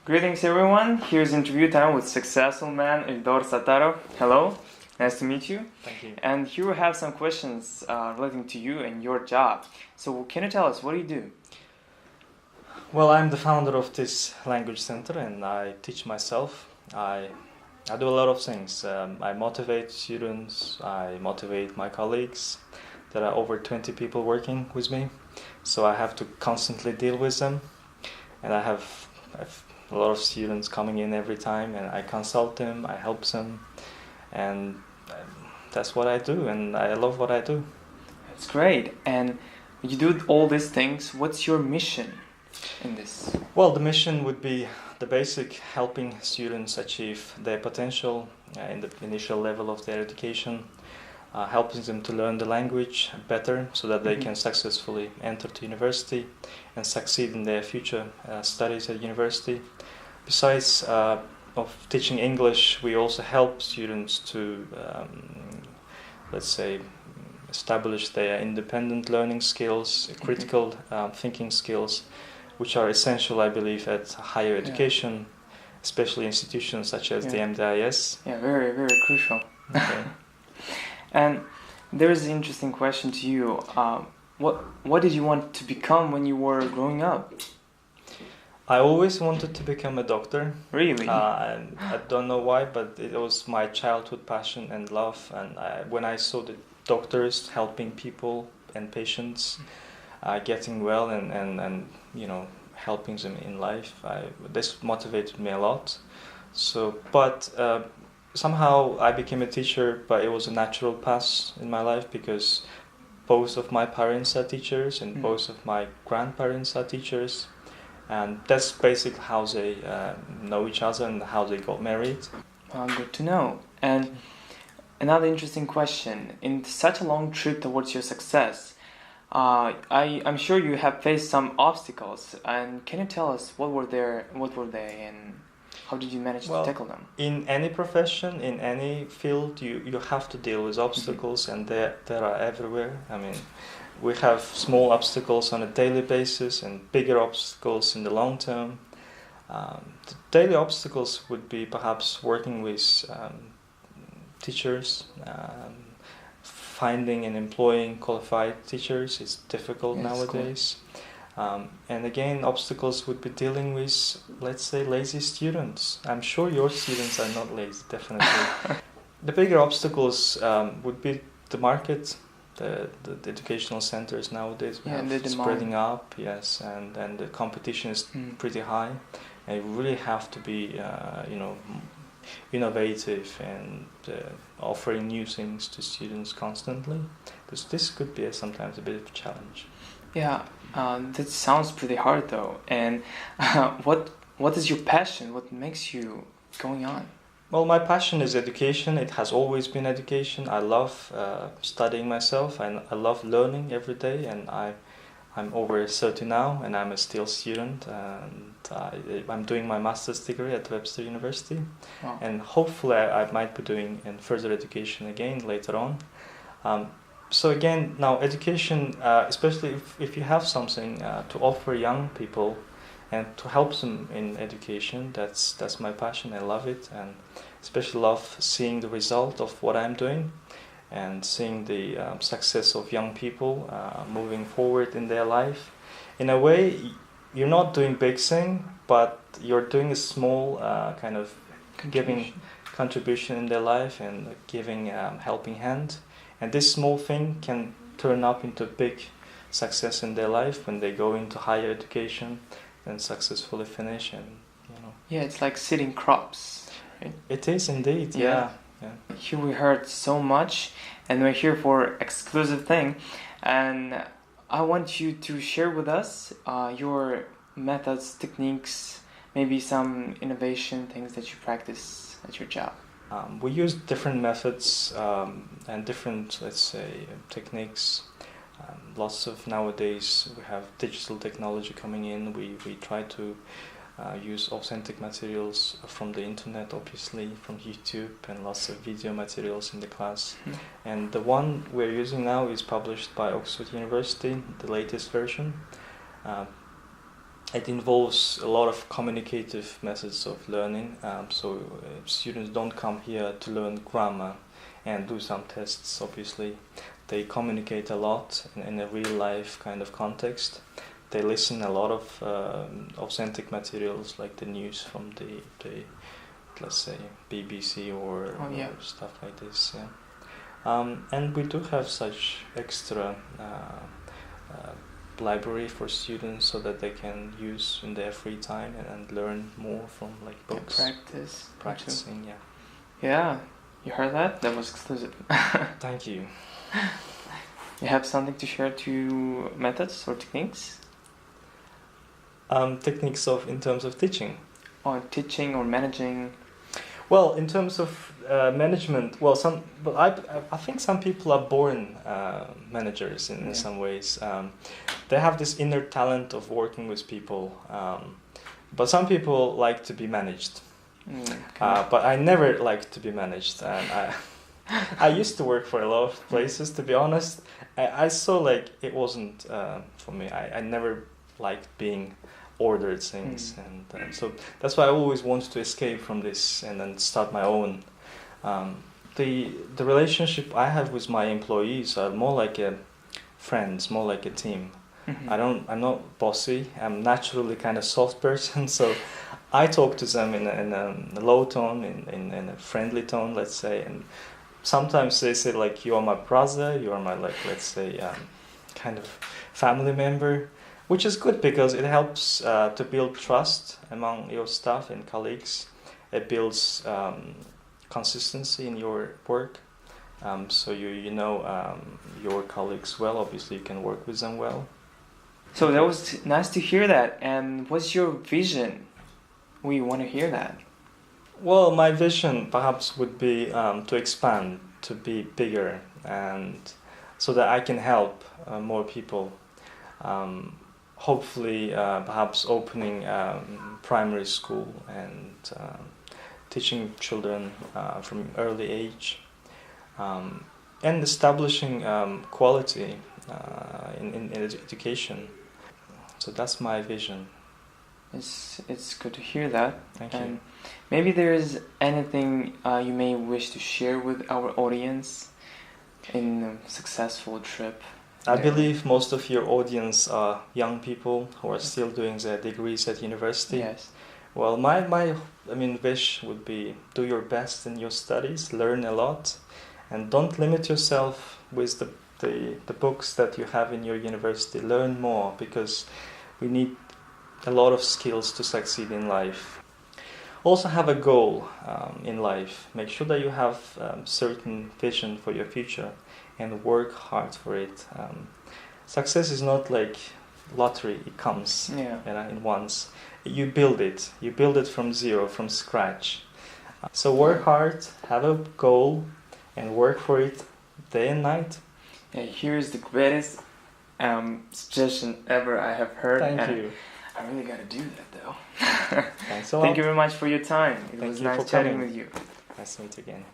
Greetings everyone, here's interview time with successful man Sardor. Hello, nice to meet you. Thank you. And here we have some questions relating to you and your job. So can you tell us, what do you do? Well, I'm the founder of this language center and I teach myself. I do a lot of things. I motivate students, I motivate my colleagues. There are over 20 people working with me, so I have to constantly deal with them. And I have a lot of students coming in every time, and I consult them, I help them, and that's what I do, and I love what I do. That's great. And you do all these things. What's your mission in this? Well, the mission would be the basic, helping students achieve their potential in the initial level of their education, helping them to learn the language better so that they can successfully enter to university and succeed in their future studies at university. Besides of teaching English, we also help students to, let's say, establish their independent learning skills, critical thinking skills, which are essential, I believe, at higher education, especially institutions such as the MDIS. Yeah, very, very crucial. Okay. And there is an interesting question to you. What did you want to become when you were growing up? I always wanted to become a doctor. Really? And I don't know why, but it was my childhood passion and love. And when I saw the doctors helping people and patients getting well and you know, helping them in life, this motivated me a lot. So, but somehow I became a teacher, but it was a natural path in my life because both of my parents are teachers and both of my grandparents are teachers. And that's basically how they know each other and how they got married. Good to know. And another interesting question. In such a long trip towards your success, I'm sure you have faced some obstacles. And can you tell us what were they, and how did you manage to tackle them? In any profession, in any field, you have to deal with obstacles, and there are everywhere. I mean, we have small obstacles on a daily basis and bigger obstacles in the long term. The daily obstacles would be perhaps working with teachers. Finding and employing qualified teachers is difficult nowadays. And again, obstacles would be dealing with, let's say, lazy students. I'm sure your students are not lazy, definitely. The bigger obstacles would be the market. The educational centers nowadays have spreading up, yes, and the competition is pretty high, and you really have to be, innovative and offering new things to students constantly. This could be sometimes a bit of a challenge. Yeah, that sounds pretty hard though. And what is your passion? What makes you going on? Well, my passion is education. It has always been education. I love studying myself, and I love learning every day. And I'm over 30 now, and I'm a still student. And I'm doing my master's degree at Webster University. Wow. And hopefully I might be doing in further education again later on. So again, now education, especially if you have something to offer young people and to help them in education, that's my passion. I love it, and especially love seeing the result of what I'm doing and seeing the success of young people moving forward in their life. In a way, you're not doing big thing, but you're doing a small kind of giving contribution in their life and giving helping hand. And this small thing can turn up into big success in their life when they go into higher education and successfully finish. And yeah, it's like seeding crops, right? It is indeed. Yeah. Here we heard so much, and we're here for exclusive thing. And I want you to share with us your methods, techniques, maybe some innovation things that you practice at your job. We use different methods and different, let's say, techniques. Lots of nowadays we have digital technology coming in. We try to use authentic materials from the internet, obviously, from YouTube, and lots of video materials in the class. And the one we're using now is published by Oxford University, the latest version. It involves a lot of communicative methods of learning, so students don't come here to learn grammar and do some tests, obviously. They communicate a lot in a real life kind of context. They listen a lot of authentic materials like the news from the let's say BBC or stuff like this. Yeah. And we do have such extra library for students so that they can use in their free time and learn more from like books. Practicing, yeah. Yeah, you heard that? That was exclusive. Thank you. You have something to share to methods or techniques? Techniques in terms of teaching. Or teaching or managing. Well, in terms of management, I think some people are born managers in some ways. They have this inner talent of working with people, but some people like to be managed. Okay. But I never liked to be managed, and I used to work for a lot of places. To be honest, I saw like it wasn't for me. I never liked being ordered things, and so that's why I always wanted to escape from this and then start my own. The relationship I have with my employees are more like a friends, more like a team. I'm not bossy. I'm naturally kind of soft person, so I talk to them in a low tone, in a friendly tone, let's say, and sometimes they say like, you are my brother, you are my, like, let's say, kind of family member, which is good because it helps to build trust among your staff and colleagues. It builds consistency in your work, so you know your colleagues well. Obviously, you can work with them well. So that was nice to hear that. And what's your vision? We want to hear that. Well, my vision perhaps would be to expand, to be bigger, and so that I can help more people. Hopefully, perhaps opening primary school and teaching children from early age, and establishing quality in education. So that's my vision. It's good to hear that. Thank and you. Maybe there is anything you may wish to share with our audience in a successful trip. I believe most of your audience are young people who are still doing their degrees at university. Yes. Well, my wish would be do your best in your studies, learn a lot, and don't limit yourself with the books that you have in your university. Learn more, because we need a lot of skills to succeed in life. Also have a goal in life. Make sure that you have certain vision for your future and work hard for it. Success is not like lottery, it comes in once. You build it from zero, from scratch. So work hard, have a goal, and work for it day and night. Yeah, here's the greatest suggestion ever I have heard. Thank you. I really gotta do that though. Thanks a lot. Thank you very much for your time. It was nice chatting with you. Nice to meet you again.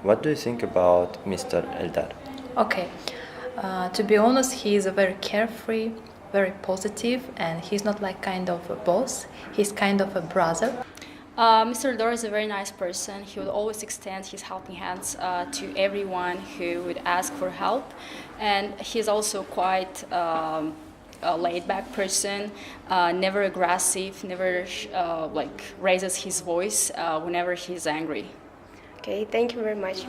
What do you think about Mr. Eldar? Okay, to be honest, he is a very carefree, very positive, and he's not like kind of a boss. He's kind of a brother. Mr. Sardor is a very nice person. He would always extend his helping hands to everyone who would ask for help, and he's also quite a laid-back person, never aggressive, never raises his voice whenever he's angry. Okay, thank you very much.